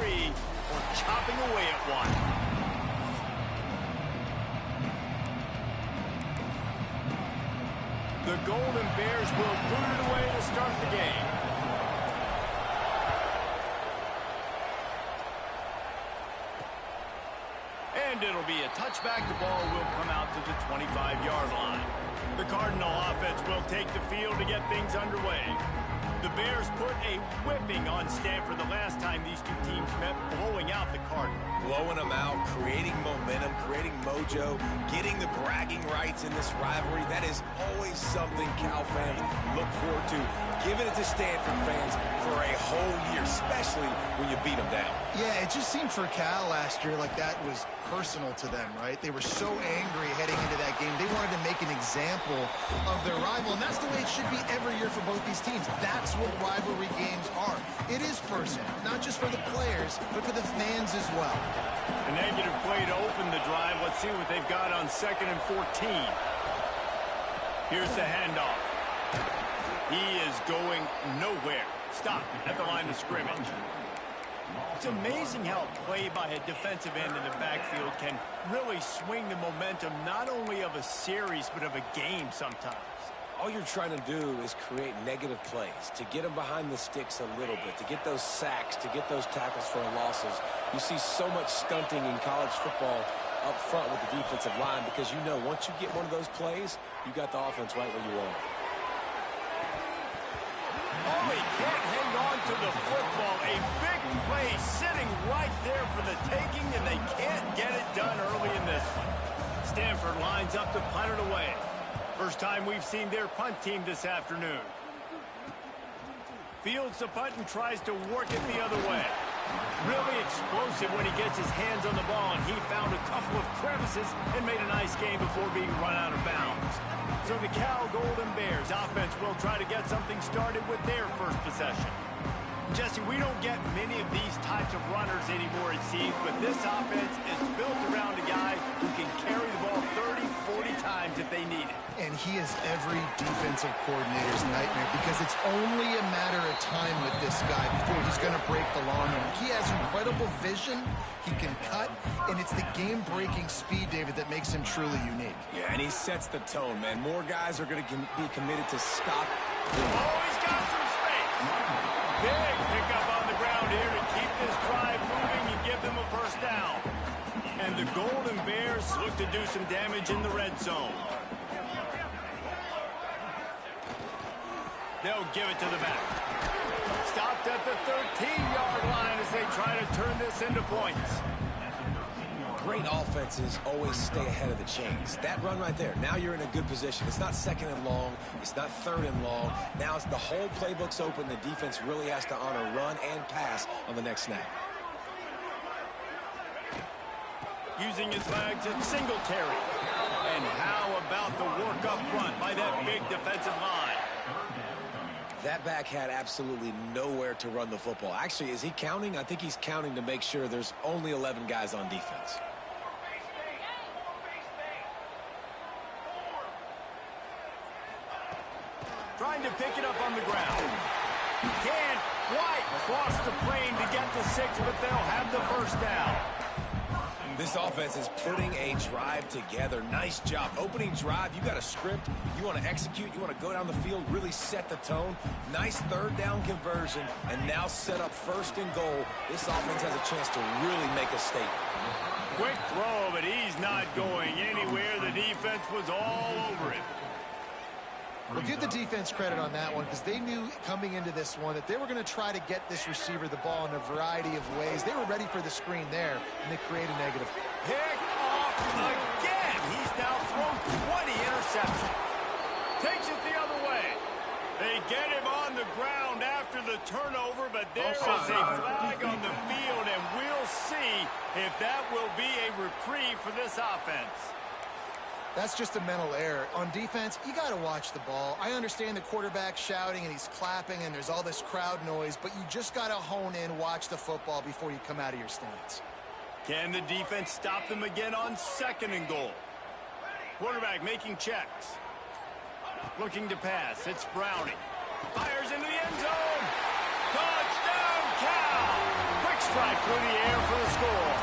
3 or chopping away at 1. The Golden Bears will boot it away to start the game. And it'll be a touchback. The ball will come out to the 25-yard line. The Cardinal offense will take the field to get things underway. The Bears put a whipping on Stanford the last time these two teams met, blowing out the Cardinals. Blowing them out, creating momentum, creating mojo, getting the bragging rights in this rivalry. That is always something Cal fans look forward to. Giving it to Stanford fans for a whole year, especially when you beat them down. Yeah, it just seemed for Cal last year like that was personal to them, right? They were so angry heading into that game. They wanted to make an example of their rival, and that's the way it should be every year for both these teams. That's what rivalry games are. It is personal, not just for the players, but for the fans as well. A negative play to open the drive. Let's see what they've got on 2nd and 14. Here's the handoff. He is going nowhere. Stop at the line of scrimmage. It's amazing how a play by a defensive end in the backfield can really swing the momentum not only of a series but of a game sometimes. All you're trying to do is create negative plays, to get them behind the sticks a little bit, to get those sacks, to get those tackles for losses. You see so much stunting in college football up front with the defensive line because you know once you get one of those plays, you got the offense right where you want it. Oh, he can't hang on to the football. A big play sitting right there for the taking, and they can't get it done early in this one. Stanford lines up to punt it away. First time we've seen their punt team this afternoon. Fields the punt and tries to work it the other way. Really explosive when he gets his hands on the ball, and he found a couple of crevices and made a nice game before being run out of bounds. So the Cal Golden Bears offense will try to get something started with their first possession. Jesse, we don't get many of these types of runners anymore, it seems, but this offense is built around a guy who can carry the ball 30, 40 times if they need it. And he is every defensive coordinator's nightmare because it's only a matter of time with this guy before he's going to break the long run. He has incredible vision, he can cut, and it's the game-breaking speed, David, that makes him truly unique. Yeah, and he sets the tone, man. More guys are going to be committed to stop. Oh, he's got some space. Big pickup on the ground here to keep this drive moving and give them a first down. And the Golden Bears look to do some damage in the red zone. They'll give it to the back. Stopped at the 13-yard line as they try to turn this into points. Great offenses always stay ahead of the chains. That run right there, now you're in a good position. It's not 2nd and long. It's not 3rd and long. Now it's the whole playbook's open. The defense really has to honor run and pass on the next snap. Using his legs, it's Singletary. And how about the work up front by that big defensive line? That back had absolutely nowhere to run the football. Actually, is he counting? I think he's counting to make sure there's only 11 guys on defense. Trying to pick it up on the ground. Can't quite cross the plane to get to 6, but they'll have the first down. This offense is putting a drive together. Nice job. Opening drive, you got a script. You want to execute. You want to go down the field, really set the tone. Nice 3rd down conversion, and now set up 1st and goal. This offense has a chance to really make a statement. Quick throw, but he's not going anywhere. The defense was all over it. Well, give the defense credit on that one because they knew coming into this one that they were going to try to get this receiver the ball in a variety of ways. They were ready for the screen there, and they create a negative. Picked off again. He's now thrown 20 interceptions. Takes it the other way. They get him on the ground after the turnover, but there is a flag on the field, and we'll see if that will be a reprieve for this offense. That's just a mental error. On defense, you got to watch the ball. I understand the quarterback shouting and he's clapping and there's all this crowd noise, but you just got to hone in, watch the football before you come out of your stance. Can the defense stop them again on 2nd and goal? Quarterback making checks. Looking to pass. It's Browning. Fires into the end zone. Touchdown, Cal! Quick strike through the air for the score.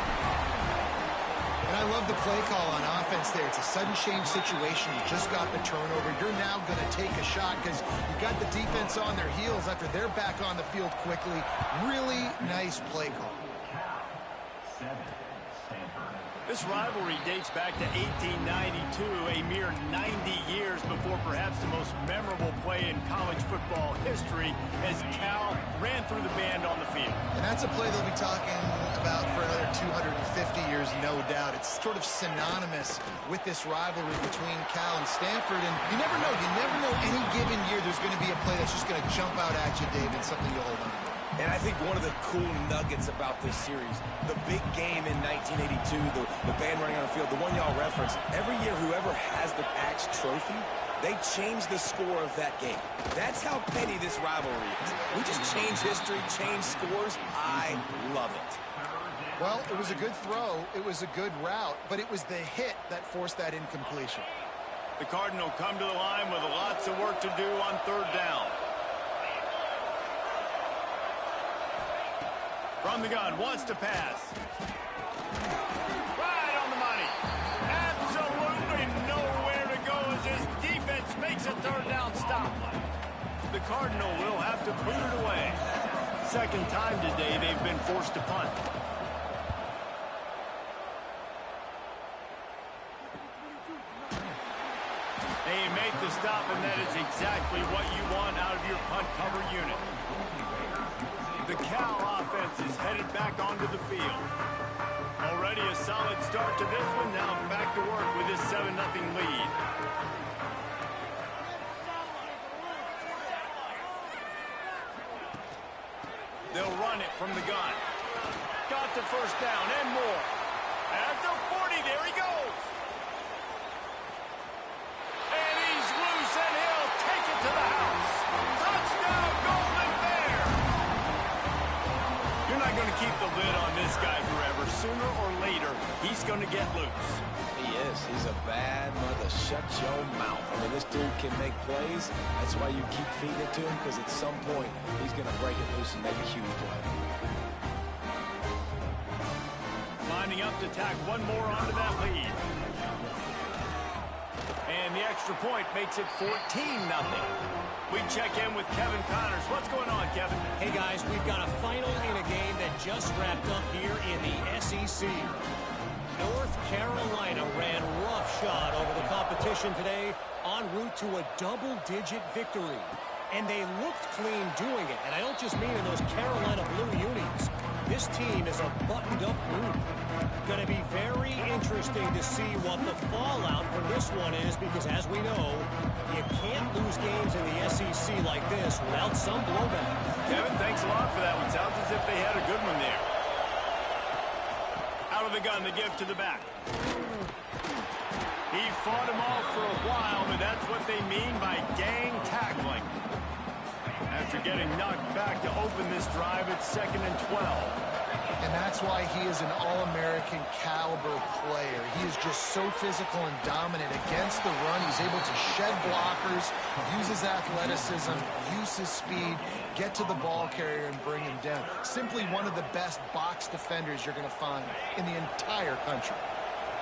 And I love the play call on offense there. It's a sudden change situation. You just got the turnover. You're now going to take a shot because you got the defense on their heels after they're back on the field quickly. Really nice play call. This rivalry dates back to 1892, a mere 90 years before perhaps the most memorable play in college football history as Cal ran through the band on the field. And that's a play they'll be talking about for another 250 years, no doubt. It's sort of synonymous with this rivalry between Cal and Stanford. And you never know. You never know any given year there's going to be a play that's just going to jump out at you, David, something you hold on to. And I think one of the cool nuggets about this series, the big game in 1982, the band running on the field, the one y'all referenced, every year whoever has the Axe trophy, they change the score of that game. That's how petty this rivalry is. We just change history, change scores. I love it. Well, it was a good throw. It was a good route, but it was the hit that forced that incompletion. The Cardinal come to the line with lots of work to do on third down. From the gun, wants to pass. Right on the money. Absolutely nowhere to go as his defense makes a third down stop. The Cardinal will have to boot it away. Second time today they've been forced to punt. They make the stop, and that is exactly what you want out of your punt cover unit. The Cal offense is headed back onto the field. Already a solid start to this one. Now back to work with this 7-0 lead. They'll run it from the gun. Got the first down and more. At the 40, there he goes. And he's loose, and he'll take it to the house. Touchdown, Golden Bear. You're not going to keep the lid on this guy forever. Sooner or later, he's going to get loose. He is. He's a bad mother. Shut your mouth. I mean, this dude can make plays. That's why you keep feeding it to him, because at some point, he's going to break it loose and make a huge play. Lining up to tack one more onto that lead. And the extra point makes it 14-0. We check in with Kevin Connors. What's going on, Kevin? Hey, guys, we've got a final in a game that just wrapped up here in the SEC. North Carolina ran roughshod over the competition today en route to a double-digit victory. And they looked clean doing it. And I don't just mean in those Carolina blue unis. This team is a buttoned-up group. Going to be very interesting to see what the fallout from this one is, because as we know, you can't lose games in the SEC like this without some blowback. Kevin, thanks a lot for that one. Sounds as if they had a good one there. Out of the gun, the give to the back. He fought him off for a while, but that's what they mean by gang tackling. After getting knocked back to open this drive, it's 2nd and 12. And that's why he is an All-American caliber player. He is just so physical and dominant against the run. He's able to shed blockers, use his athleticism, use his speed, get to the ball carrier and bring him down. Simply one of the best box defenders you're going to find in the entire country.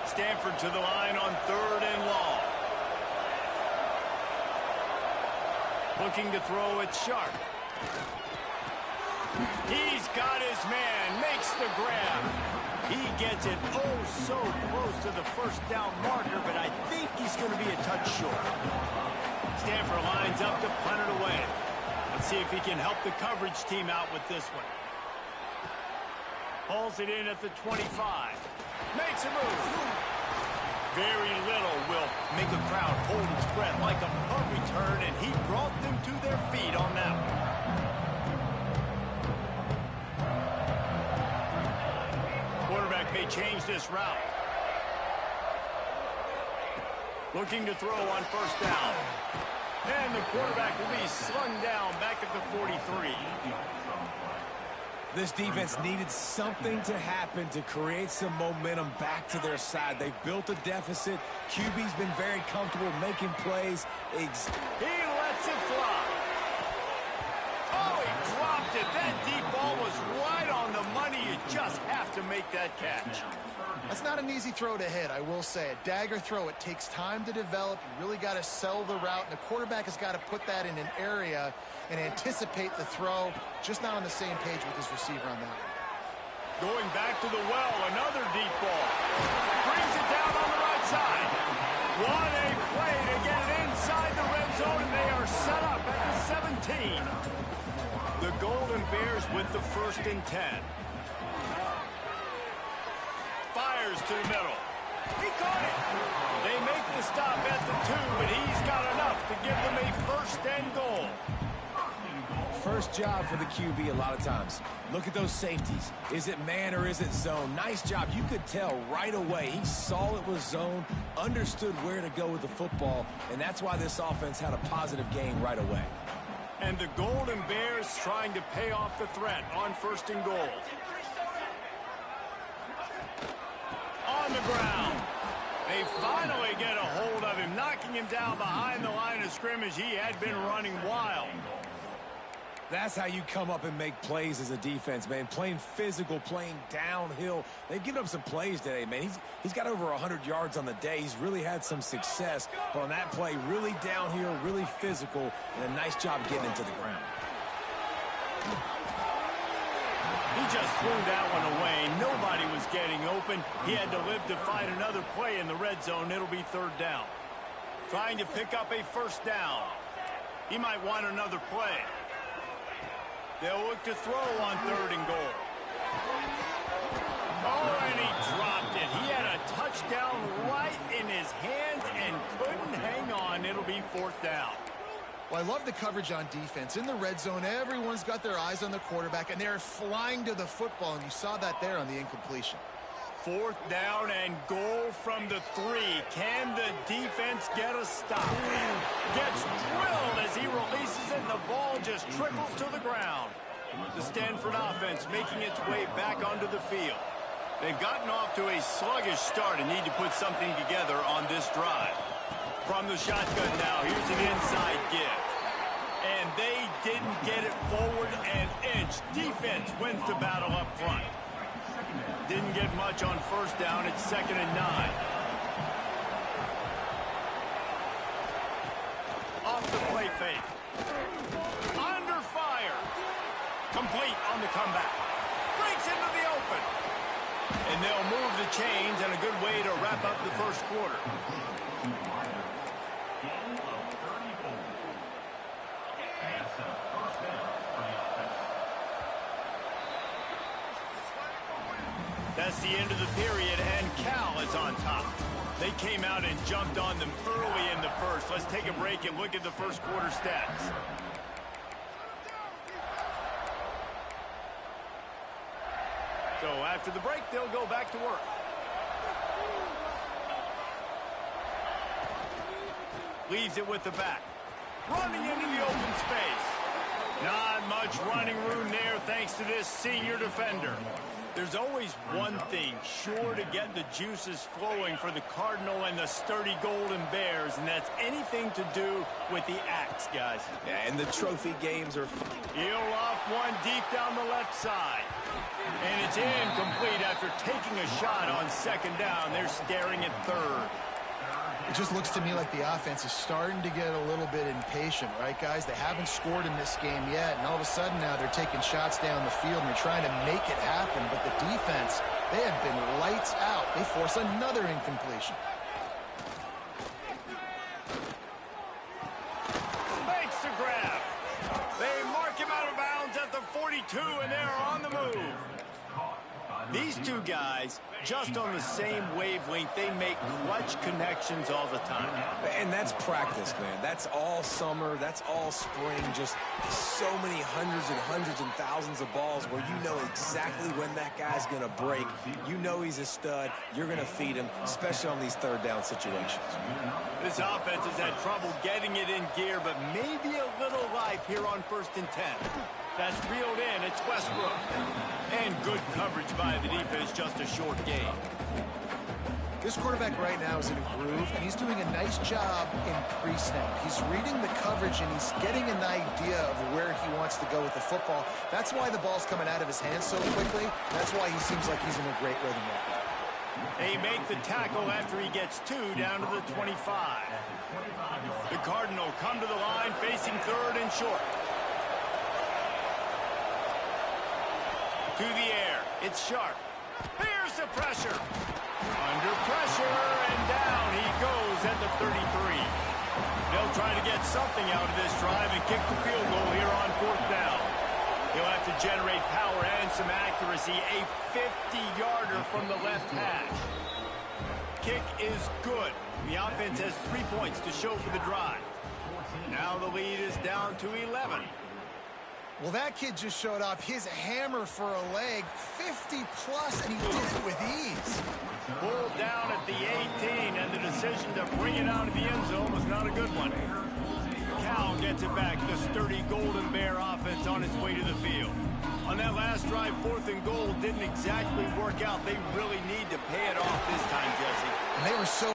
Stanford to the line on 3rd and long. Looking to throw it sharp. He's got his man, makes the grab. He gets it so close to the first down marker, but I think he's going to be a touch short. Stanford lines up to punt it away. Let's see if he can help the coverage team out with this one. Hauls it in at the 25. Makes a move. Very little will make a crowd hold its breath like a punt return, and he brought them to their feet on that one. Quarterback may change this route. Looking to throw on first down. And the quarterback will be slung down back at the 43. This defense needed something to happen to create some momentum back to their side. They've built a deficit. QB's been very comfortable making plays. He lets it fly. Oh, he dropped it. That deep ball was right on the money. You to make that catch. That's not an easy throw to hit, I will say. A dagger throw, it takes time to develop. You really got to sell the route, and the quarterback has got to put that in an area and anticipate the throw. Just not on the same page with his receiver on that one. Going back to the well, another deep ball. Brings it down on the right side. What a play to get it inside the red zone, and they are set up at the 17. The Golden Bears with the 1st and 10. Fires to the middle. He caught it. They make the stop at the 2, but he's got enough to give them a 1st and goal. First job for the QB a lot of times. Look at those safeties. Is it man or is it zone? Nice job. You could tell right away. He saw it was zone, understood where to go with the football, and that's why this offense had a positive gain right away. And the Golden Bears trying to pay off the threat on 1st and goal. On the ground. They finally get a hold of him, knocking him down behind the line of scrimmage. He had been running wild. That's how you come up and make plays as a defense, man. Playing physical, playing downhill. They've given up some plays today, man. He's got over 100 yards on the day. He's really had some success. But on that play, really downhill, really physical, and a nice job getting into the ground. He just threw that one away. Nobody was getting open. He had to live to fight another play in the red zone. It'll be 3rd down. Trying to pick up a 1st down. He might want another play. They'll look to throw on 3rd and goal. Oh, and he dropped it. He had a touchdown right in his hands and couldn't hang on. It'll be 4th down. Well, I love the coverage on defense. In the red zone, everyone's got their eyes on the quarterback, and they're flying to the football, and you saw that there on the incompletion. 4th down and goal from the 3. Can the defense get a stop? Gets drilled as he releases it, and the ball just trickles to the ground. The Stanford offense making its way back onto the field. They've gotten off to a sluggish start and need to put something together on this drive. From the shotgun now, here's an inside give. And they didn't get it forward an inch. Defense wins the battle up front. Didn't get much on 1st down. It's 2nd and 9. Off the play fake. Under fire. Complete on the comeback. Breaks into the open. And they'll move the chains, and a good way to wrap up the 1st quarter. That's the end of the period, and Cal is on top. They came out and jumped on them early in the 1st. Let's take a break and look at the 1st quarter stats. So after the break, they'll go back to work. Leaves it with the back. Running into the open space. Not much running room there thanks to this senior defender. There's always one thing sure to get the juices flowing for the Cardinal and the sturdy Golden Bears, and that's anything to do with the axe, guys. Yeah, and the trophy games are fun. He'll off one deep down the left side. And it's incomplete after taking a shot on 2nd down. They're staring at 3rd. It just looks to me like the offense is starting to get a little bit impatient, right, guys? They haven't scored in this game yet, and all of a sudden now they're taking shots down the field and they're trying to make it happen. But the defense, they have been lights out. They force another incompletion. Makes the grab. They mark him out of bounds at the 42, and they're on the move. These two guys, just on the same wavelength, they make clutch connections all the time. And that's practice, man. That's all summer. That's all spring. Just so many hundreds and thousands of balls where you know exactly when that guy's going to break. You know he's a stud. You're going to feed him, especially on these 3rd down situations. This offense has had trouble getting it in gear, but maybe a little life here on 1st and 10. That's reeled in. It's Westbrook. And good coverage by the defense, just a short gain. This quarterback right now is in a groove, and he's doing a nice job in pre-snap. He's reading the coverage, and he's getting an idea of where he wants to go with the football. That's why the ball's coming out of his hands so quickly. That's why he seems like he's in a great rhythm right now. They make the tackle after he gets 2 down to the 25. The Cardinal come to the line facing 3rd and short. To the air. It's Sharp. Here's the pressure. Under pressure, and down he goes at the 33. They'll try to get something out of this drive and kick the field goal here on 4th down. He'll have to generate power and some accuracy. A 50-yarder from the left hash. Kick is good. The offense has 3 points to show for the drive. Now the lead is down to 11. Well, that kid just showed off his hammer for a leg, 50-plus, and he did it with ease. Pulled down at the 18, and the decision to bring it out of the end zone was not a good one. Cal gets it back. The sturdy Golden Bear offense on its way to the field. On that last drive, 4th and goal didn't exactly work out. They really need to pay it off this time, Jesse. And they were so...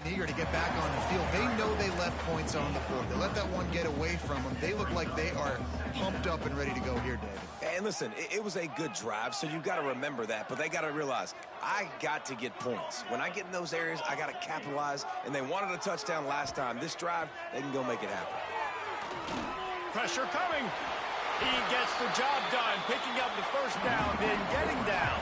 Eager to get back on the field. They know they left points on the board. They let that one get away from them. They look like they are pumped up and ready to go here, David. And listen, it was a good drive, so you've got to remember that. But they got to realize, I got to get points. When I get in those areas, I got to capitalize. And they wanted a touchdown last time. This drive, they can go make it happen. Pressure coming. He gets the job done, picking up the first down, then getting down.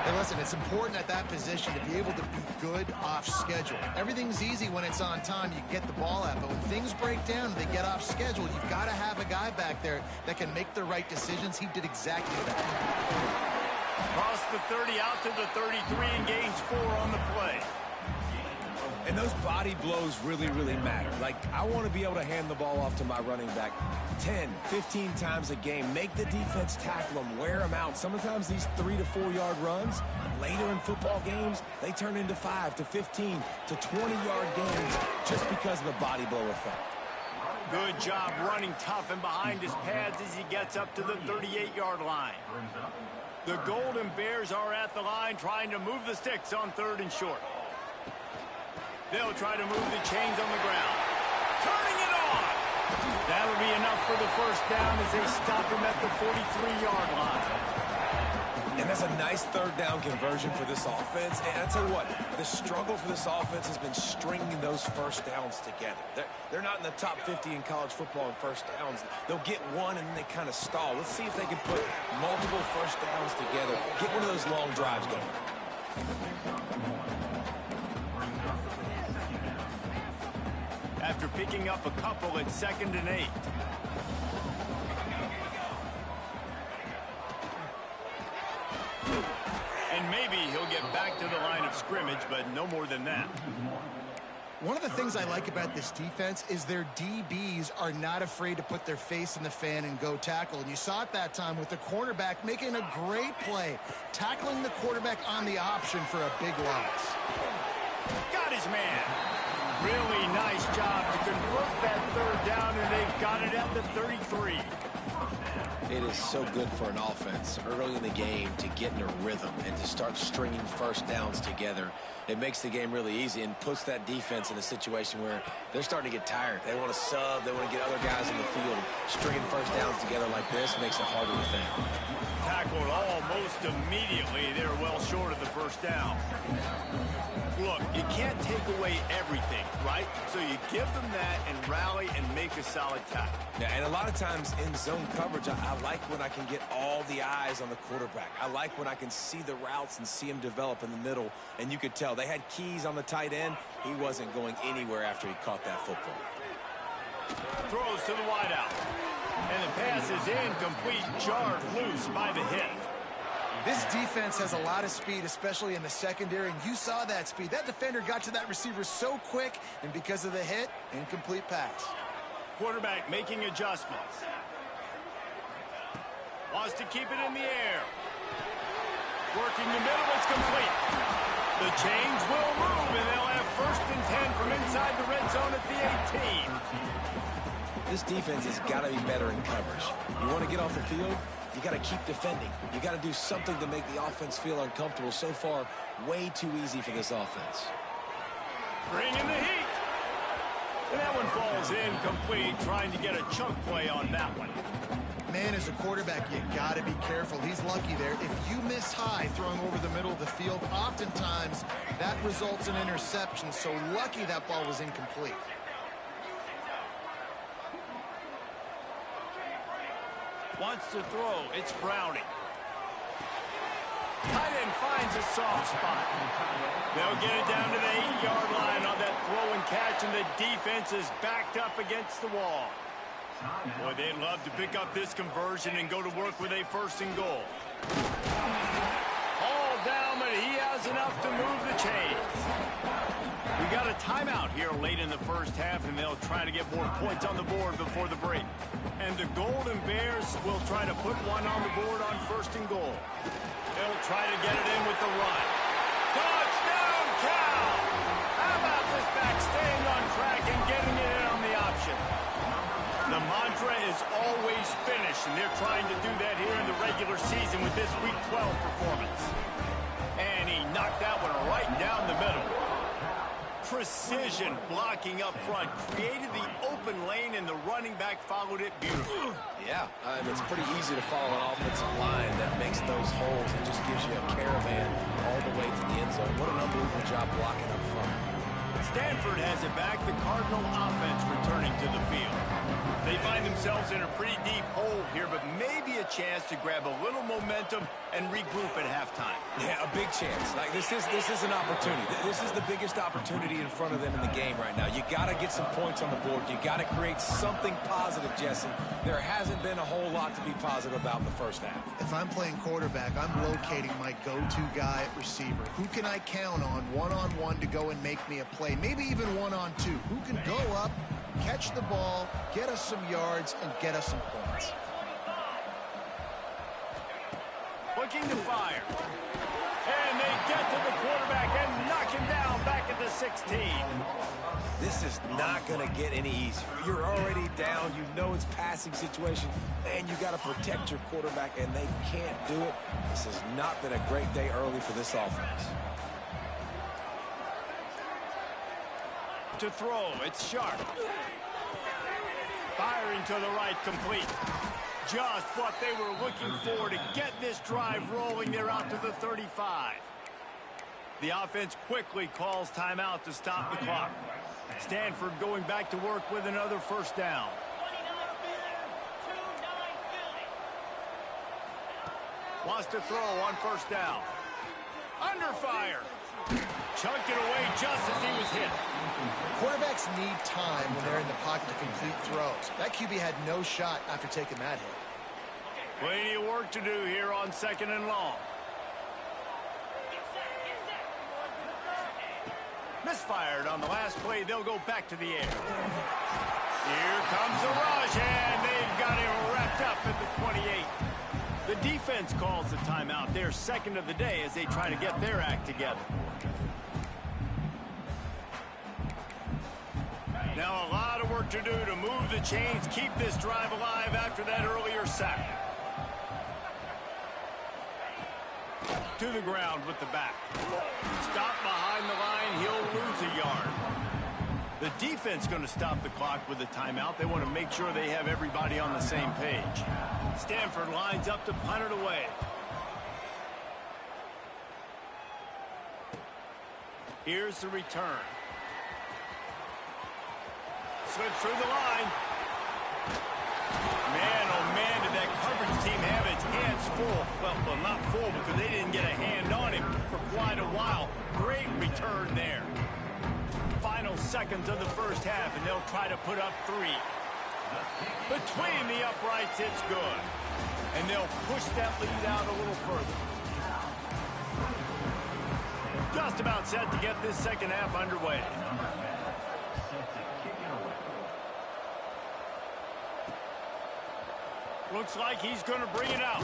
Hey, listen, it's important at that position to be able to be good off schedule. Everything's easy when it's on time. You get the ball out. But when things break down and they get off schedule, you've got to have a guy back there that can make the right decisions. He did exactly that. Cross the 30 out to the 33 and gains 4 on the play. And those body blows really, really matter. Like, I want to be able to hand the ball off to my running back 10, 15 times a game. Make the defense tackle them, wear them out. Sometimes these 3 to 4 yard runs, later in football games, they turn into 5 to 15 to 20 yard games just because of the body blow effect. Good job running tough and behind his pads as he gets up to the 38-yard line. The Golden Bears are at the line trying to move the sticks on 3rd and short. They'll try to move the chains on the ground. Turning it on! That'll be enough for the first down as they stop him at the 43-yard line. And that's a nice 3rd down conversion for this offense. And I tell you what, the struggle for this offense has been stringing those first downs together. They're not in the top 50 in college football in first downs. They'll get one and then they kind of stall. Let's see if they can put multiple first downs together. Get one of those long drives going. After picking up a couple at 2nd and 8. And maybe he'll get back to the line of scrimmage, but no more than that. One of the things I like about this defense is their DBs are not afraid to put their face in the fan and go tackle. And you saw it that time with the cornerback making a great play, tackling the quarterback on the option for a big loss. Got his man. Really nice job to convert that 3rd down, and they've got it at the 33. It is so good for an offense early in the game to get in a rhythm and to start stringing first downs together. It makes the game really easy and puts that defense in a situation where they're starting to get tired. They want to sub. They want to get other guys in the field. Stringing first downs together like this makes it harder to think. Tackled almost immediately. They're well short of the first down. Look, you can't take away everything, right? So you give them that and rally and make a solid tackle. Yeah, and a lot of times in zone coverage, I like when I can get all the eyes on the quarterback. I like when I can see the routes and see him develop in the middle. And you could tell they had keys on the tight end. He wasn't going anywhere after he caught that football. Throws to the wideout. And the pass is incomplete, jarred loose by the hit. This defense has a lot of speed, especially in the secondary, and you saw that speed. That defender got to that receiver so quick, and because of the hit, incomplete pass. Quarterback making adjustments. Wants to keep it in the air. Working the middle, it's complete. The chains will move, and they'll have 1st and 10 from inside the red zone at the 18. This defense has got to be better in coverage. You want to get off the field? You got to keep defending. You got to do something to make the offense feel uncomfortable. So far, way too easy for this offense. Bring in the heat. And that one falls incomplete, trying to get a chunk play on that one. Man, as a quarterback, you got to be careful. He's lucky there. If you miss high throwing over the middle of the field, oftentimes that results in interception. So lucky that ball was incomplete. Wants to throw. It's Browning. Tight end finds a soft spot. They'll get it down to the 8-yard line on that throw and catch, and the defense is backed up against the wall. Boy, they'd love to pick up this conversion and go to work with a 1st and goal. All down, but he has enough to move the chains. We got a timeout here late in the first half, and they'll try to get more points on the board before the break. And the Golden Bears will try to put one on the board on 1st and goal. They'll try to get it in with the run. Touchdown, Cal! How about this back staying on track and getting it in on the option? The mantra is always finish, and they're trying to do that here in the regular season with this Week 12 performance. And he knocked that one right down the middle. precision blocking up front, created the open lane, and the running back followed it beautifully. Yeah, it's pretty easy to follow an offensive line that makes those holes and just gives you a caravan all the way to the end zone. What an unbelievable job blocking up front. Stanford has it back. The Cardinal offense returning to the field. They find themselves in a pretty deep hole here, but maybe a chance to grab a little momentum and regroup at halftime. Yeah, a big chance. Like this is an opportunity. This is the biggest opportunity in front of them in the game right now. You got to get some points on the board. You got to create something positive, Jesse. There hasn't been a whole lot to be positive about in the first half. If I'm playing quarterback, I'm locating my go-to guy at receiver. Who can I count on one-on-one to go and make me a play? Maybe even one-on-two. Who can go up, catch the ball, get us some yards, and get us some points? Looking to fire. And they get to the quarterback and knock him down back at the 16. This is not going to get any easier. You're already down. You know it's passing situation. And you got to protect your quarterback, and they can't do it. This has not been a great day early for this offense. To throw, it's Sharp. Firing to the right, complete. Just what they were looking for to get this drive rolling. They're out to the 35. The offense quickly calls timeout to stop the clock. Stanford going back to work with another first down. Wants to throw on first down. Under fire. Chunked it away just as he was hit. Quarterbacks need time when they're in the pocket to complete throws. That QB had no shot after taking that hit. Plenty of work to do here on 2nd and long. Misfired on the last play. They'll go back to the air. Here comes the rush, and they've got him wrapped up at the 28. The defense calls the timeout. Their second of the day as they try to get their act together. Now a lot of work to do to move the chains, keep this drive alive after that earlier sack. To the ground with the back. Stop behind the line, he'll lose a yard. The defense going to stop the clock with a timeout. They want to make sure they have everybody on the same page. Stanford lines up to punt it away. Here's the return. Slips through the line. Man, oh man, did that coverage team have its hands full. Well, not full because they didn't get a hand on him for quite a while. Great return there. Final seconds of the first half, and they'll try to put up 3. Between the uprights, it's good. And they'll push that lead out a little further. Just about set to get this second half underway. Looks like he's going to bring it out.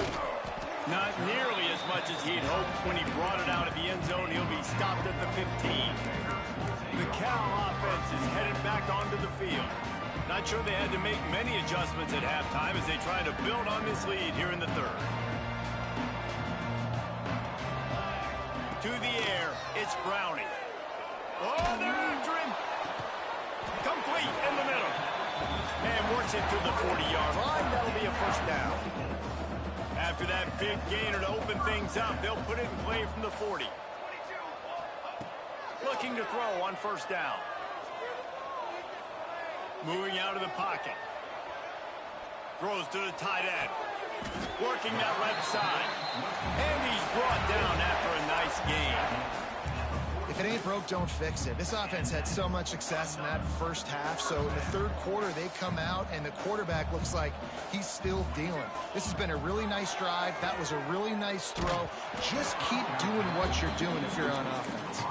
Not nearly as much as he'd hoped when he brought it out of the end zone. He'll be stopped at the 15. The Cal offense is headed back onto the field. Not sure they had to make many adjustments at halftime as they try to build on this lead here in the third. To the air, it's Browning. Oh, they're after him. Complete in the middle. And works it to the 40-yard line. That'll be a first down. After that big gainer to open things up, they'll put it in play from the 40. Looking to throw on first down. Moving out of the pocket. Throws to the tight end. Working that left side. And he's brought down after a nice gain. If it ain't broke, don't fix it. This offense had so much success in that first half, so in the third quarter, they come out, and the quarterback looks like he's still dealing. This has been a really nice drive. That was a really nice throw. Just keep doing what you're doing if you're on offense.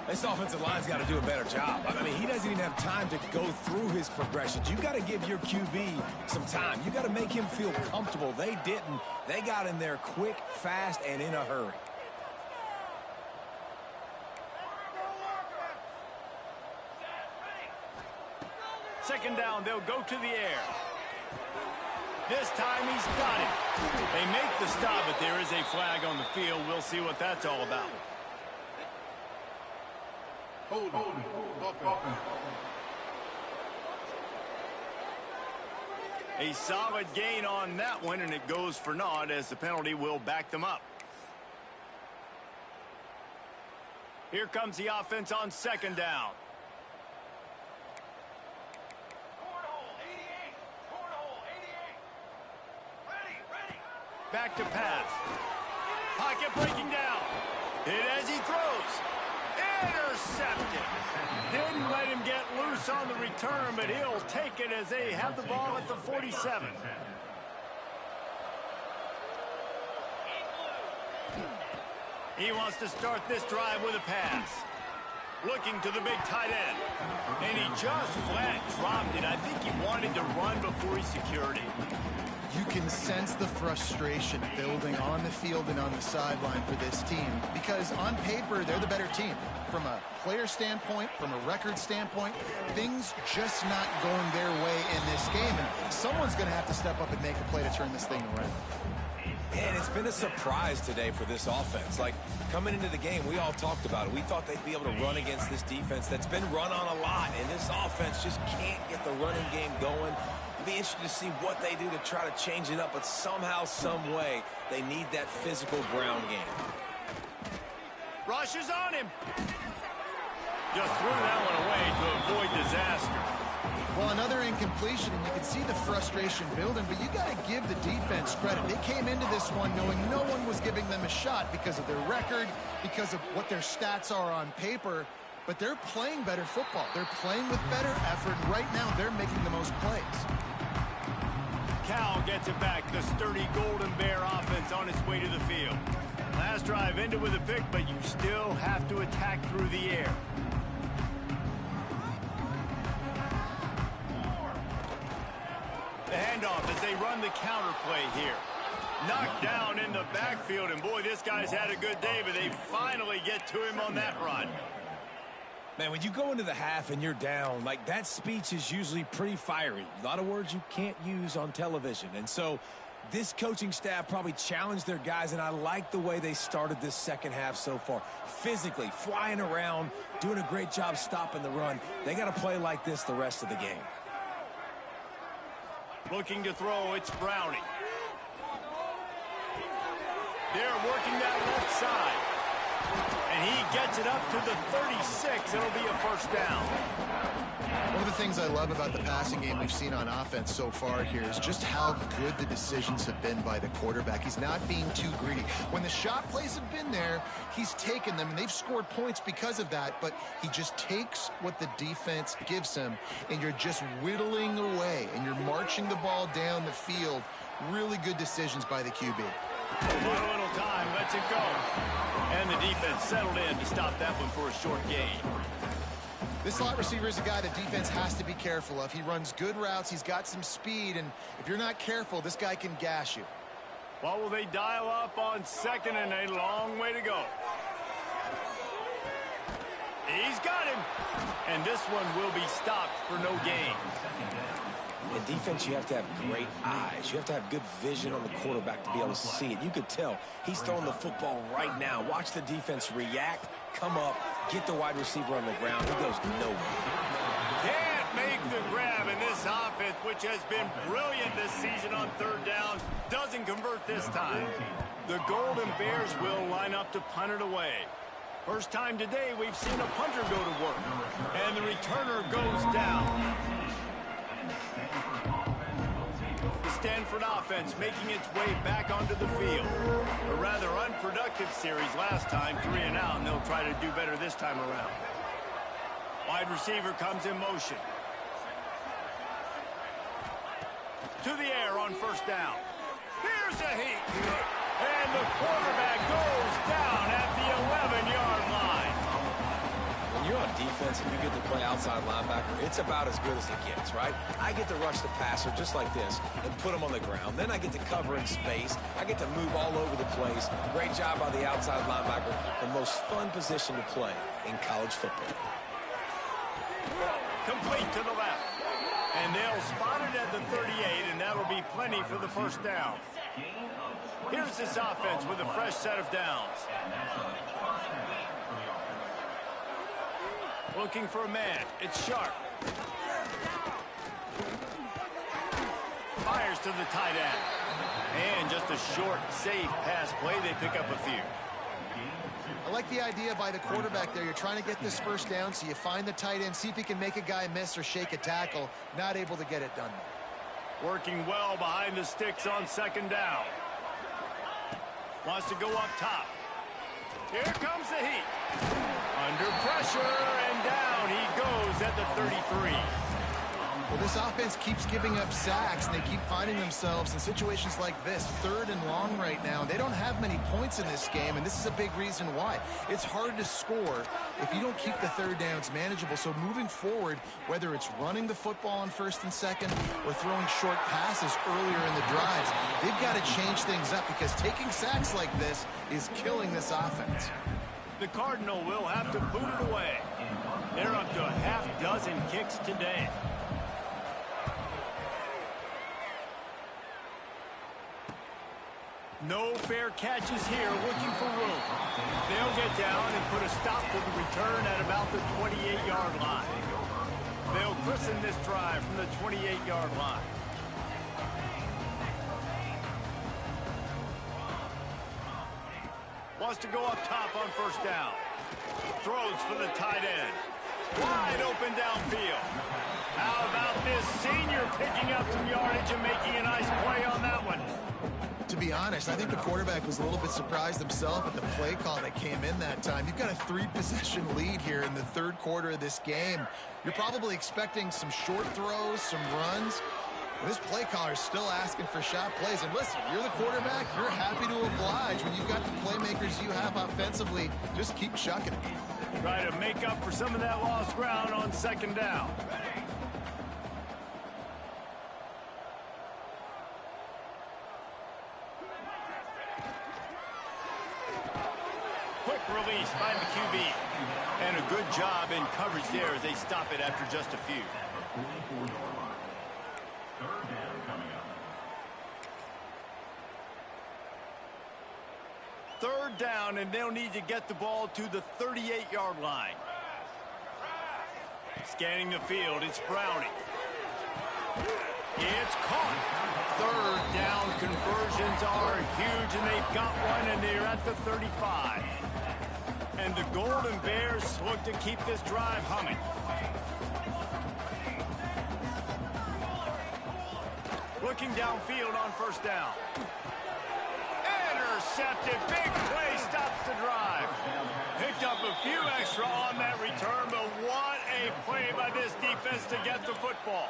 This offensive line's got to do a better job. I mean, he doesn't even have time to go through his progressions. You got to give your QB some time. You got to make him feel comfortable. They didn't. They got in there quick, fast, and in a hurry. Second down, they'll go to the air. This time he's got it. They make the stop, but there is a flag on the field. We'll see what that's all about. A solid gain on that one, and it goes for naught as the penalty will back them up. Here comes the offense on second down. Back to pass. Pocket breaking down. Hit as he throws. Intercepted. Didn't let him get loose on the return, but he'll take it as they have the ball at the 47. He wants to start this drive with a pass. Looking to the big tight end. And he just flat dropped it. I think he wanted to run before he secured it. You can sense the frustration building on the field and on the sideline for this team because on paper, they're the better team. From a player standpoint, from a record standpoint, things just not going their way in this game. And someone's going to have to step up and make a play to turn this thing around. And it's been a surprise today for this offense. Like, coming into the game, we all talked about it. We thought they'd be able to run against this defense that's been run on a lot, and this offense just can't get the running game going. It'll be interesting to see what they do to try to change it up, but somehow, some way, they need that physical ground game. Rushes on him. Just threw that one away to avoid disaster. Well, another incompletion, and you can see the frustration building, but you got to give the defense credit. They came into this one knowing no one was giving them a shot because of their record, because of what their stats are on paper, but they're playing better football. They're playing with better effort, and right now they're making the most plays. Cal gets it back. The sturdy Golden Bear offense on its way to the field. Last drive ended with a pick, but you still have to attack through the air. The handoff as they run the counter play here. Knocked down in the backfield, and boy, this guy's had a good day, but they finally get to him on that run. Man, when you go into the half and you're down, like, that speech is usually pretty fiery. A lot of words you can't use on television. And so this coaching staff probably challenged their guys, and I like the way they started this second half so far. Physically, flying around, doing a great job stopping the run. They got to play like this the rest of the game. Looking to throw, it's Browning. They're working that left side. And he gets it up to the 36. It'll be a first down. One of the things I love about the passing game we've seen on offense so far here is just how good the decisions have been by the quarterback. He's not being too greedy. When the shot plays have been there, he's taken them, and they've scored points because of that, but he just takes what the defense gives him, and you're just whittling away, and you're marching the ball down the field. Really good decisions by the QB. One little time, lets it go. And the defense settled in to stop that one for a short gain. This slot receiver is a guy the defense has to be careful of. He runs good routes. He's got some speed, and if you're not careful, this guy can gash you. What will they dial up on second, and a long way to go? He's got him. And this one will be stopped for no gain. In defense, you have to have great eyes. You have to have good vision on the quarterback to be able to see it. You could tell he's throwing the football right now. Watch the defense react, come up, get the wide receiver on the ground. He goes nowhere. Can't make the grab, and this offense, which has been brilliant this season on third down, doesn't convert this time. The Golden Bears will line up to punt it away. First time today we've seen a punter go to work, and the returner goes down. The Stanford offense making its way back onto the field. A rather unproductive series last time, 3 and out, and they'll try to do better this time around. Wide receiver comes in motion. To the air on first down. Here's a heat. And the quarterback goes down at the 11-yard line. When you're on defense and you get to play outside linebacker, it's about as good as it gets, right? I get to rush the passer just like this and put him on the ground. Then I get to cover in space. I get to move all over the place. Great job by the outside linebacker. The most fun position to play in college football. Complete to the left. And they'll spot it at the 38, and that'll be plenty for the first down. Here's this offense with a fresh set of downs. Looking for a man. It's Sharp. Fires to the tight end. And just a short, safe pass play. They pick up a few. I like the idea by the quarterback there. You're trying to get this first down, so you find the tight end, see if he can make a guy miss or shake a tackle. Not able to get it done. Working well behind the sticks on second down. Wants to go up top. Here comes the heat. Under pressure, and down he goes at the 33. Well, this offense keeps giving up sacks, and they keep finding themselves in situations like this, 3rd and long right now. They don't have many points in this game, and this is a big reason why. It's hard to score if you don't keep the 3rd downs manageable. So moving forward, whether it's running the football on 1st and 2nd or throwing short passes earlier in the drives, they've got to change things up because taking sacks like this is killing this offense. The Cardinal will have to boot it away. They're up to a half dozen kicks today. No fair catches here, looking for room. They'll get down and put a stop to the return at about the 28-yard line. They'll christen this drive from the 28-yard line. Wants to go up top on 1st down. Throws for the tight end. Wide open downfield. How about this senior picking up some yardage and making a nice play on that one? To be honest, I think the quarterback was a little bit surprised himself at the play call that came in that time. You've got a 3-possession lead here in the 3rd quarter of this game. You're probably expecting some short throws, some runs. This play caller is still asking for shot plays. And listen, you're the quarterback. You're happy to oblige when you've got the playmakers you have offensively. Just keep chucking it. Try to make up for some of that lost ground on 2nd down. Quick release by the QB. And a good job in coverage there as they stop it after just a few. Third down, and they'll need to get the ball to the 38-yard line. Scanning the field, it's Browning. It's caught. 3rd down conversions are huge, and they've got one, and they're at the 35. And the Golden Bears look to keep this drive humming. Looking downfield on 1st down. Intercepted. Big play stops the drive. Picked up a few extra on that return, but what a play by this defense to get the football.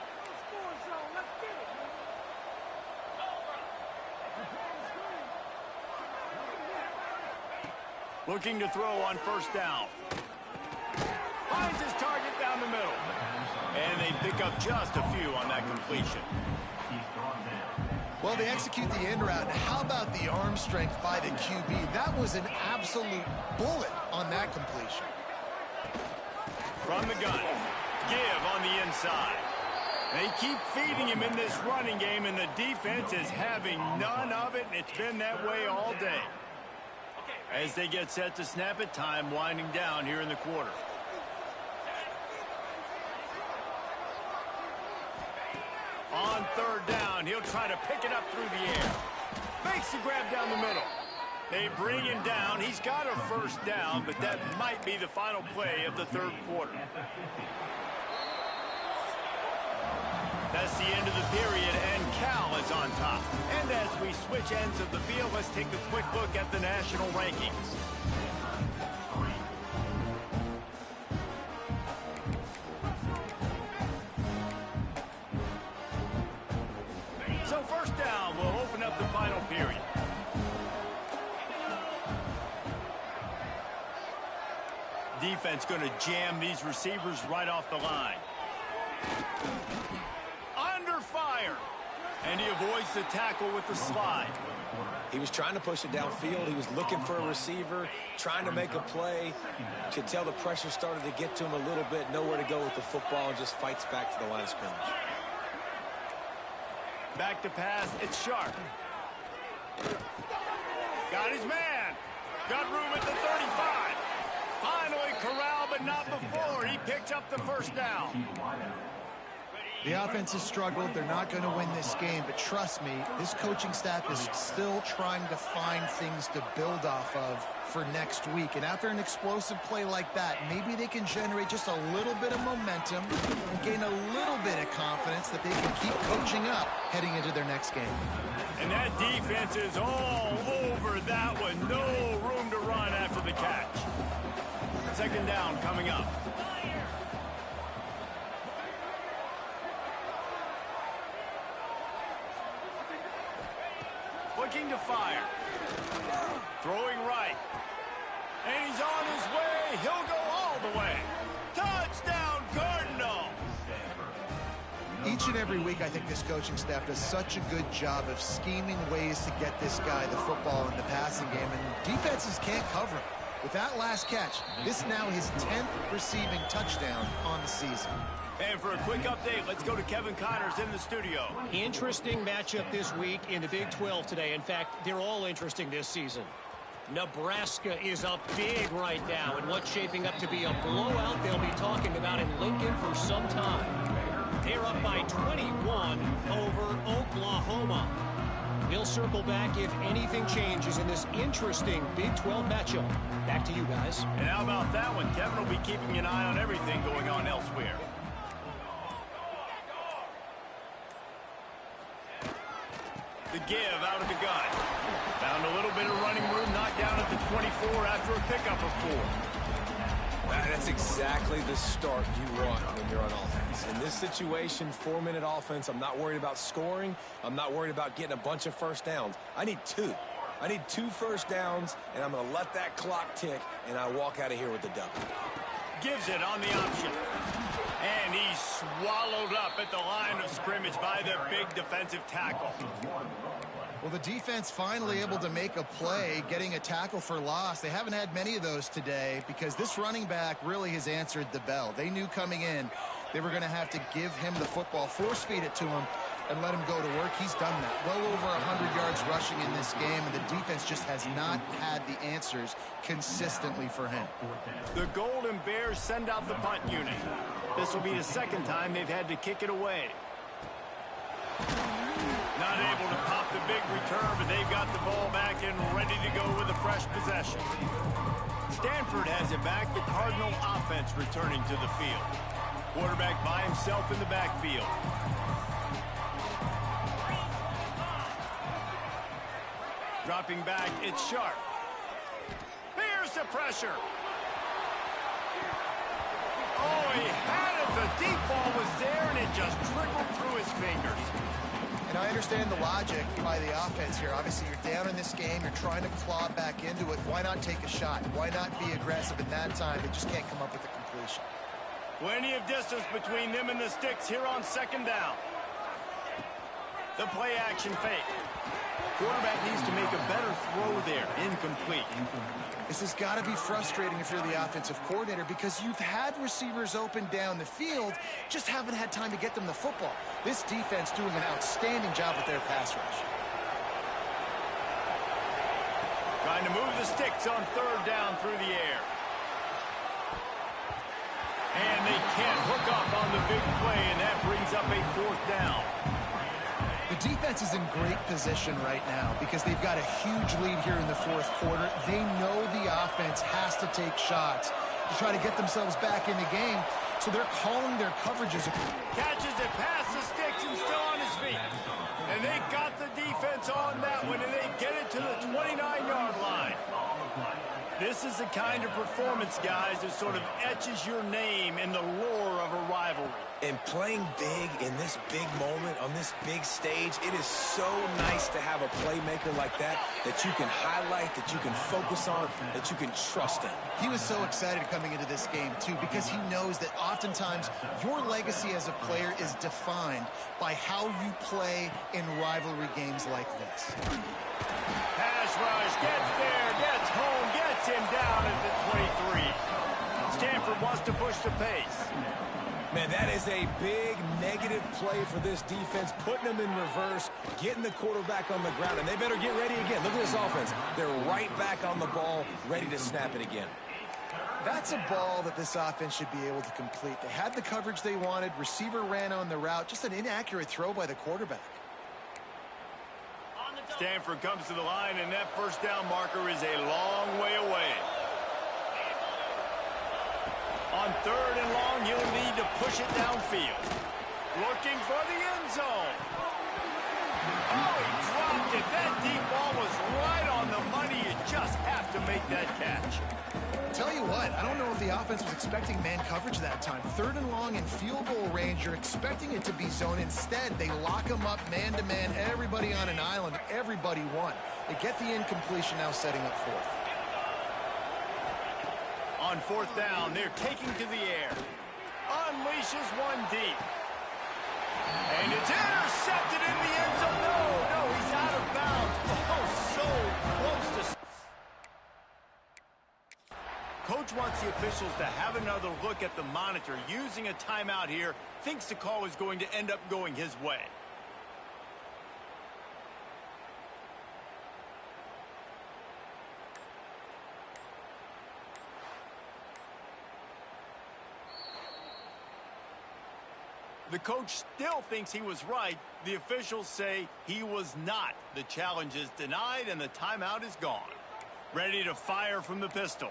Looking to throw on 1st down. Finds his target down the middle. And they pick up just a few on that completion. Well, they execute the end route. How about the arm strength by the QB? That was an absolute bullet on that completion. From the gun. Give on the inside. They keep feeding him in this running game, and the defense is having none of it, and it's been that way all day. As they get set to snap it, time winding down here in the quarter. On 3rd down, he'll try to pick it up through the air. Makes the grab down the middle. They bring him down. He's got a 1st down, but that might be the final play of the 3rd quarter. That's the end of the period, and Cal is on top. And as we switch ends of the field, let's take a quick look at the national rankings. So 1st down will open up the final period. Defense going to jam these receivers right off the line. Under fire. And he avoids the tackle with the slide. He was trying to push it downfield. He was looking for a receiver, trying to make a play. Could tell the pressure started to get to him a little bit. Nowhere to go with the football, and just fights back to the line of scrimmage. Back to pass. It's Sharp. Got his man. Got room at the 35. Finally corralled, but not before. He picks up the first down. The offense has struggled. They're not going to win this game, but trust me, this coaching staff is still trying to find things to build off of for next week. And after an explosive play like that, maybe they can generate just a little bit of momentum and gain a little bit of confidence that they can keep coaching up heading into their next game. And that defense is all over that one. No room to run after the catch. Second down coming up. Looking to fire. Throwing right. And he's on his way. He'll go all the way. Touchdown, Cardinal! Each and every week, I think this coaching staff does such a good job of scheming ways to get this guy the football in the passing game, and defenses can't cover him. With that last catch, this is now his 10th receiving touchdown on the season. And for a quick update, let's go to Kevin Connors in the studio. Interesting matchup this week in the Big 12 today. In fact, they're all interesting this season. Nebraska is up big right now, and what's shaping up to be a blowout they'll be talking about in Lincoln for some time. They're up by 21 over Oklahoma. We'll circle back if anything changes in this interesting Big 12 matchup. Back to you guys. And how about that one? Kevin will be keeping an eye on everything going on elsewhere. The give out of the gun. Found a little bit of running room, knocked down at the 24 after a pickup of 4. That's exactly the start you want when you're on offense. In this situation, 4-minute offense, I'm not worried about scoring. I'm not worried about getting a bunch of first downs. I need 2. I need 2 first downs, and I'm going to let that clock tick, and I walk out of here with the W. Gives it on the option. And he's swallowed up at the line of scrimmage by the big defensive tackle. Well, the defense finally able to make a play, getting a tackle for loss. They haven't had many of those today because this running back really has answered the bell. They knew coming in they were going to have to give him the football, force feed it to him, and let him go to work. He's done that. Well over 100 yards rushing in this game, and the defense just has not had the answers consistently for him. The Golden Bears send out the punt unit. This will be the second time they've had to kick it away. Not able to pop the big return, but they've got the ball back and ready to go with a fresh possession. Stanford has it back. The Cardinal offense returning to the field. Quarterback by himself in the backfield. Dropping back, it's Sharp. Here's the pressure. Oh, he had it. The deep ball was there, and it just trickled through his fingers. And I understand the logic by the offense here. Obviously, you're down in this game. You're trying to claw back into it. Why not take a shot? Why not be aggressive? In that time, they just can't come up with a completion. Plenty of distance between them and the sticks here on second down. The play action fake. Quarterback needs to make a better throw there. Incomplete. This has got to be frustrating if you're the offensive coordinator because you've had receivers open down the field, just haven't had time to get them the football. This defense doing an outstanding job with their pass rush. Trying to move the sticks on third down through the air. And they can't hook up on the big play, and that brings up a fourth down. The defense is in great position right now because they've got a huge lead here in the fourth quarter. They know the offense has to take shots to try to get themselves back in the game, so they're calling their coverages. Catches it past the sticks and still on his feet. And they got the defense on that one, and they get it to the 29-yard line. This is the kind of performance, guys, that sort of etches your name in the lore of a rivalry. And playing big in this big moment, on this big stage, it is so nice to have a playmaker like that you can highlight, that you can focus on, that you can trust in. He was so excited coming into this game, too, because he knows that oftentimes your legacy as a player is defined by how you play in rivalry games like this. Pass rush, gets there, gets home, gets him down at the 23. Stanford wants to push the pace. Man, that is a big negative play for this defense, putting them in reverse, getting the quarterback on the ground, and they better get ready again. Look at this offense. They're right back on the ball, ready to snap it again. That's a ball that this offense should be able to complete. They had the coverage they wanted. Receiver ran on the route. Just an inaccurate throw by the quarterback. Stanford comes to the line, and that first down marker is a long way away. On 3rd and long, he'll need to push it downfield. Looking for the end zone. Oh, he dropped it. That deep ball was right on the money. You just have to make that catch. Tell you what, I don't know if the offense was expecting man coverage that time. 3rd and long in field goal range, you're expecting it to be zone. Instead, they lock them up man-to-man, everybody on an island, everybody won. They get the incompletion, now setting up 4th. On 4th down, they're taking to the air. Unleashes one deep. And it's intercepted in the end zone. No, he's out of bounds. Oh, so close to... Coach wants the officials to have another look at the monitor. Using a timeout here, thinks the call is going to end up going his way. The coach still thinks he was right. The officials say he was not. The challenge is denied, and the timeout is gone. Ready to fire from the pistol.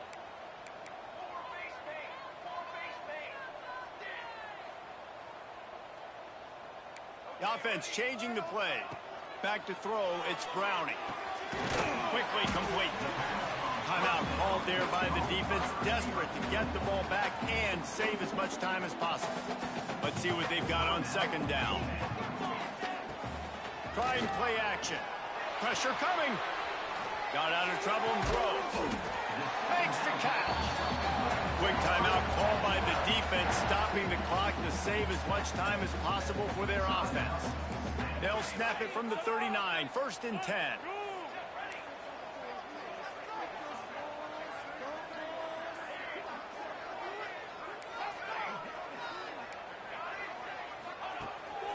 The offense changing the play. Back to throw, it's Browning. Quickly complete. Timeout called there by the defense, desperate to get the ball back and save as much time as possible. Let's see what they've got on 2nd down. Trying play action. Pressure coming. Got out of trouble and throws. Makes the catch. Quick timeout called by the defense, stopping the clock to save as much time as possible for their offense. They'll snap it from the 39, 1st and 10.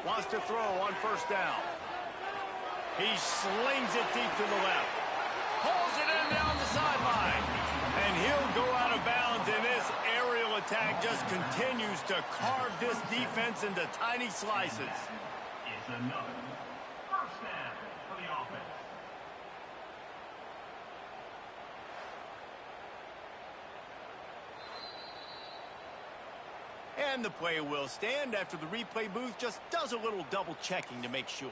Wants to throw on 1st down. He slings it deep to the left. Pulls it in down the sideline. And he'll go out of bounds, and this aerial attack just continues to carve this defense into tiny slices. It's another 1st down for the offense. And the play will stand after the replay booth just does a little double checking to make sure.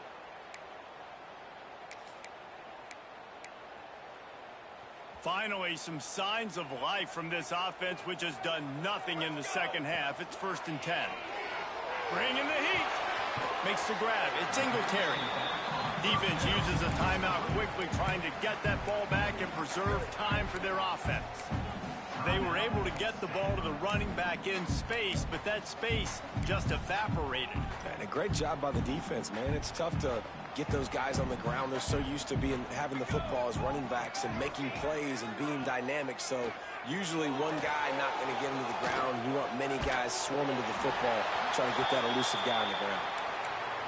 Finally, some signs of life from this offense, which has done nothing in the 2nd half. It's 1st and 10. Bringing the heat. Makes the grab. It's Singletary. Defense uses a timeout quickly, trying to get that ball back and preserve time for their offense. They were able to get the ball to the running back in space, but that space just evaporated. And a great job by the defense, man. It's tough to get those guys on the ground. They're so used to having the football as running backs and making plays and being dynamic. So usually one guy not going to get into the ground. You want many guys swarming to the football, trying to get that elusive guy on the ground.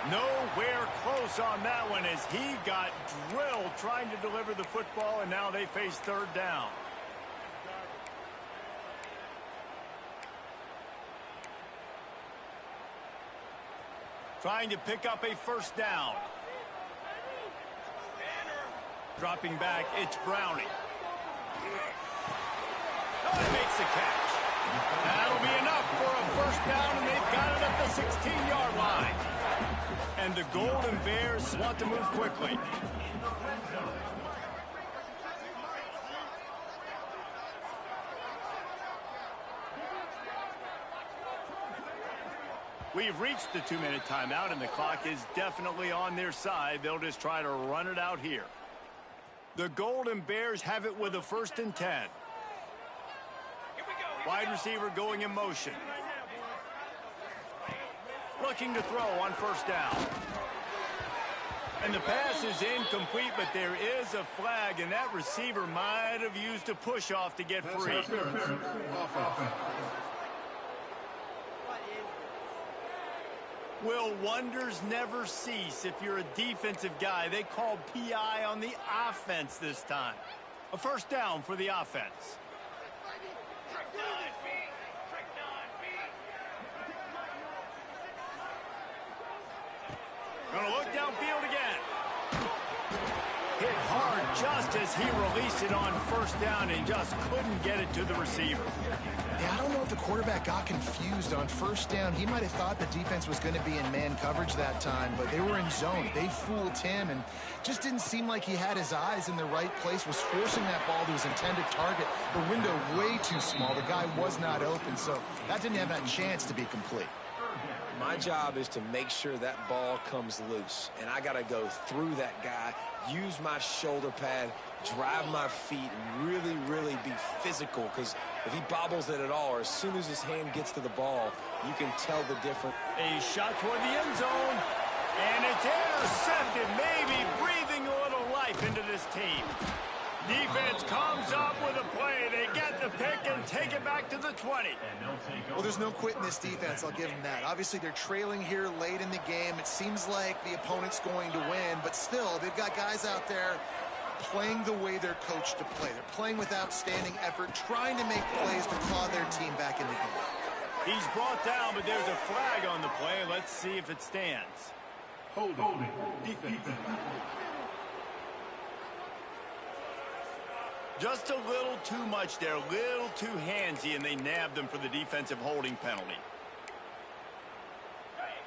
Nowhere close on that one as he got drilled trying to deliver the football, and now they face 3rd down. Trying to pick up a 1st down. Dropping back, it's Browning. Oh, he makes the catch. That'll be enough for a 1st down, and they've got it at the 16-yard line. And the Golden Bears want to move quickly. We've reached the 2-minute timeout, and the clock is definitely on their side. They'll just try to run it out here. The Golden Bears have it with a 1st and 10. Wide receiver going in motion. Looking to throw on 1st down. And the pass is incomplete, but there is a flag, and that receiver might have used a push-off to get free. Will wonders never cease if you're a defensive guy? They called PI on the offense this time. A 1st down for the offense. downfield again. Hit hard just as he released it on first down and just couldn't get it to the receiver. Yeah, I don't know if the quarterback got confused on first down. He might have thought the defense was going to be in man coverage that time, but they were in zone. They fooled him and just didn't seem like he had his eyes in the right place, was forcing that ball to his intended target. The window way too small. The guy was not open, so that didn't have that chance to be complete. My job is to make sure that ball comes loose, and I got to go through that guy, use my shoulder pad, drive my feet, and really, really be physical, because if he bobbles it at all, or as soon as his hand gets to the ball, you can tell the difference. A shot toward the end zone, and it's intercepted, maybe breathing a little life into this team. Defense comes up with a play. They get the pick and take it back to the 20. Well, there's no quitting this defense. I'll give them that. Obviously, they're trailing here late in the game. It seems like the opponent's going to win, but still, they've got guys out there playing the way they're coached to play. They're playing with outstanding effort, trying to make plays to claw their team back in the game. He's brought down, but there's a flag on the play. Let's see if it stands. Holding. Defense. Just a little too much there, a little too handsy, and they nabbed them for the defensive holding penalty.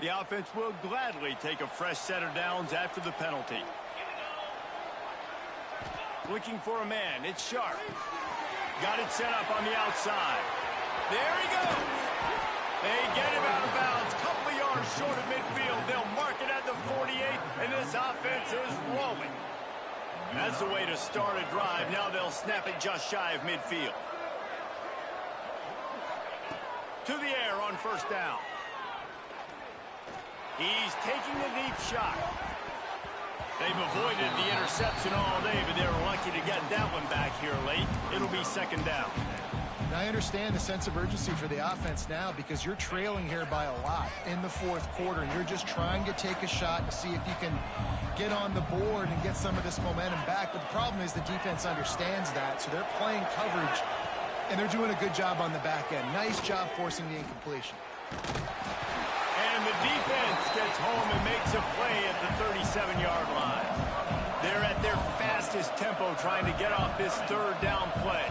The offense will gladly take a fresh set of downs after the penalty. Looking for a man, it's Sharp. Got it set up on the outside. There he goes. They get him out of bounds, couple of yards short of midfield. They'll mark it at the 48, and this offense is rolling. That's the way to start a drive. Now they'll snap it just shy of midfield. To the air on first down. He's taking a deep shot. They've avoided the interception all day, but they were lucky to get that one back here late. It'll be second down. Now, I understand the sense of urgency for the offense now because you're trailing here by a lot in the fourth quarter, and you're just trying to take a shot to see if you can get on the board and get some of this momentum back. But the problem is the defense understands that, so they're playing coverage, and they're doing a good job on the back end. Nice job forcing the incompletion. And the defense gets home and makes a play at the 37-yard line. They're at their fastest tempo trying to get off this third down play.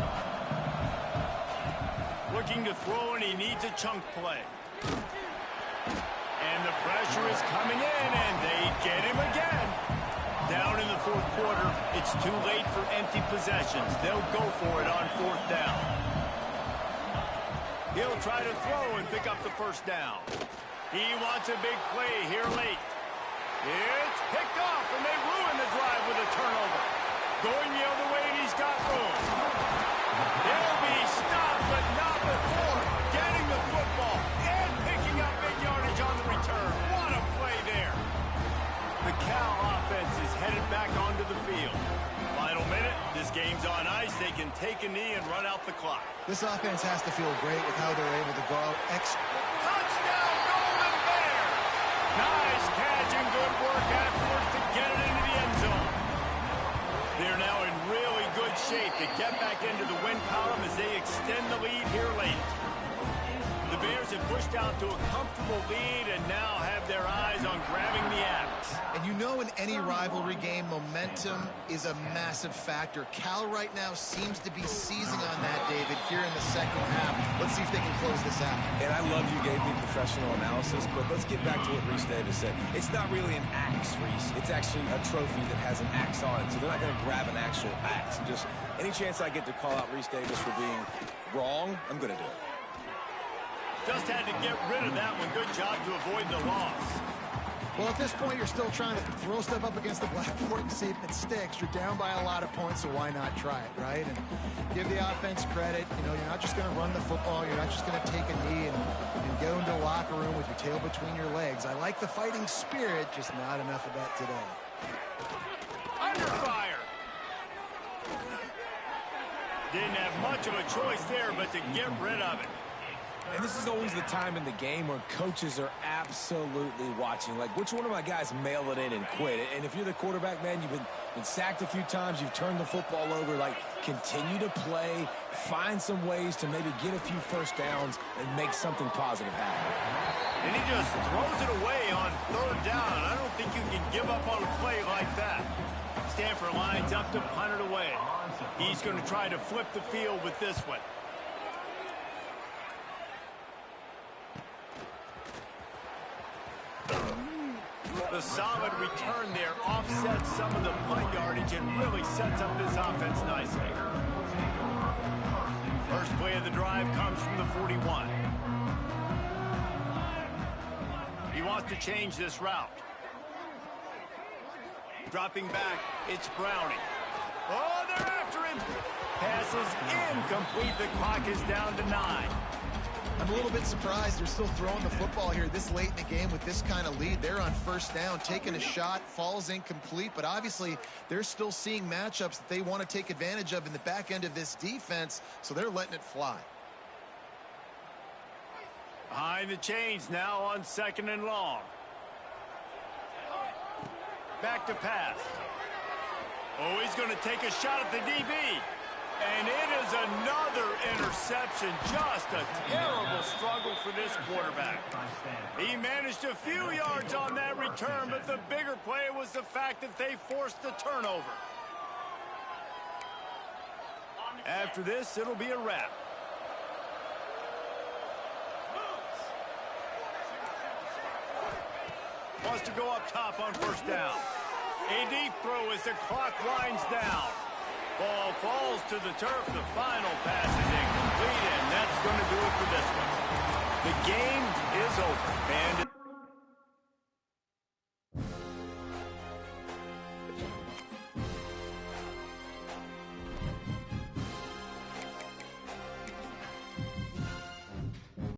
Looking to throw, and he needs a chunk play. And the pressure is coming in, and they get him again. Down in the fourth quarter, it's too late for empty possessions. They'll go for it on fourth down. He'll try to throw and pick up the first down. He wants a big play here late. It's picked off, and they ruin the drive with a turnover. Going the other way, and he's got room. They'll be stopped, but not before getting the football and picking up big yardage on the return. What a play there. The Cal offense is headed back onto the field. Final minute, this game's on ice. They can take a knee and run out the clock. This offense has to feel great with how they're able to go out. Touchdown, Golden Bears! Nice catch and good work afterwards to get it into the end zone. They're now in really good shape to get back into the win column as they extend the lead here late. The Bears have pushed out to a comfortable lead and now have their eyes on grabbing the axe. And you know, in any rivalry game, momentum is a massive factor. Cal right now seems to be seizing on that, David, here in the second half. Let's see if they can close this out. And I love you gave me professional analysis, but let's get back to what Reese Davis said. It's not really an axe, Reese. It's actually a trophy that has an axe on it. So they're not going to grab an actual axe. Just any chance I get to call out Reese Davis for being wrong, I'm going to do it. Just had to get rid of that one. Good job to avoid the loss. Well, at this point, you're still trying to throw stuff up against the blackboard and see if it sticks. You're down by a lot of points, so why not try it, right? And give the offense credit. You know, you're not just going to run the football. You're not just going to take a knee and go into the locker room with your tail between your legs. I like the fighting spirit, just not enough of that today. Under fire. Didn't have much of a choice there, but to get rid of it. And this is always the time in the game where coaches are absolutely watching. Like, which one of my guys mail it in and quit? And if you're the quarterback, man, you've been sacked a few times, you've turned the football over, like, continue to play, find some ways to maybe get a few first downs and make something positive happen. And he just throws it away on third down. I don't think you can give up on a play like that. Stanford lines up to punt it away. He's going to try to flip the field with this one. The solid return there offsets some of the punt yardage and really sets up this offense nicely. First play of the drive comes from the 41. He wants to change this route. Dropping back, it's Browning. Oh, they're after him. Pass is incomplete. The clock is down to 9. I'm a little bit surprised they're still throwing the football here this late in the game with this kind of lead. They're on first down, taking a shot, falls incomplete, but obviously they're still seeing matchups that they want to take advantage of in the back end of this defense, so they're letting it fly. Behind the chains now on 2nd and long. Back to pass. Oh, he's going to take a shot at the DB. And it is another interception. Just a terrible struggle for this quarterback. He managed a few yards on that return, but the bigger play was the fact that they forced the turnover. After this, it'll be a wrap. Wants to go up top on first down. A deep throw as the clock winds down. Ball falls to the turf. The final pass is incomplete, and that's going to do it for this one. The game is over, and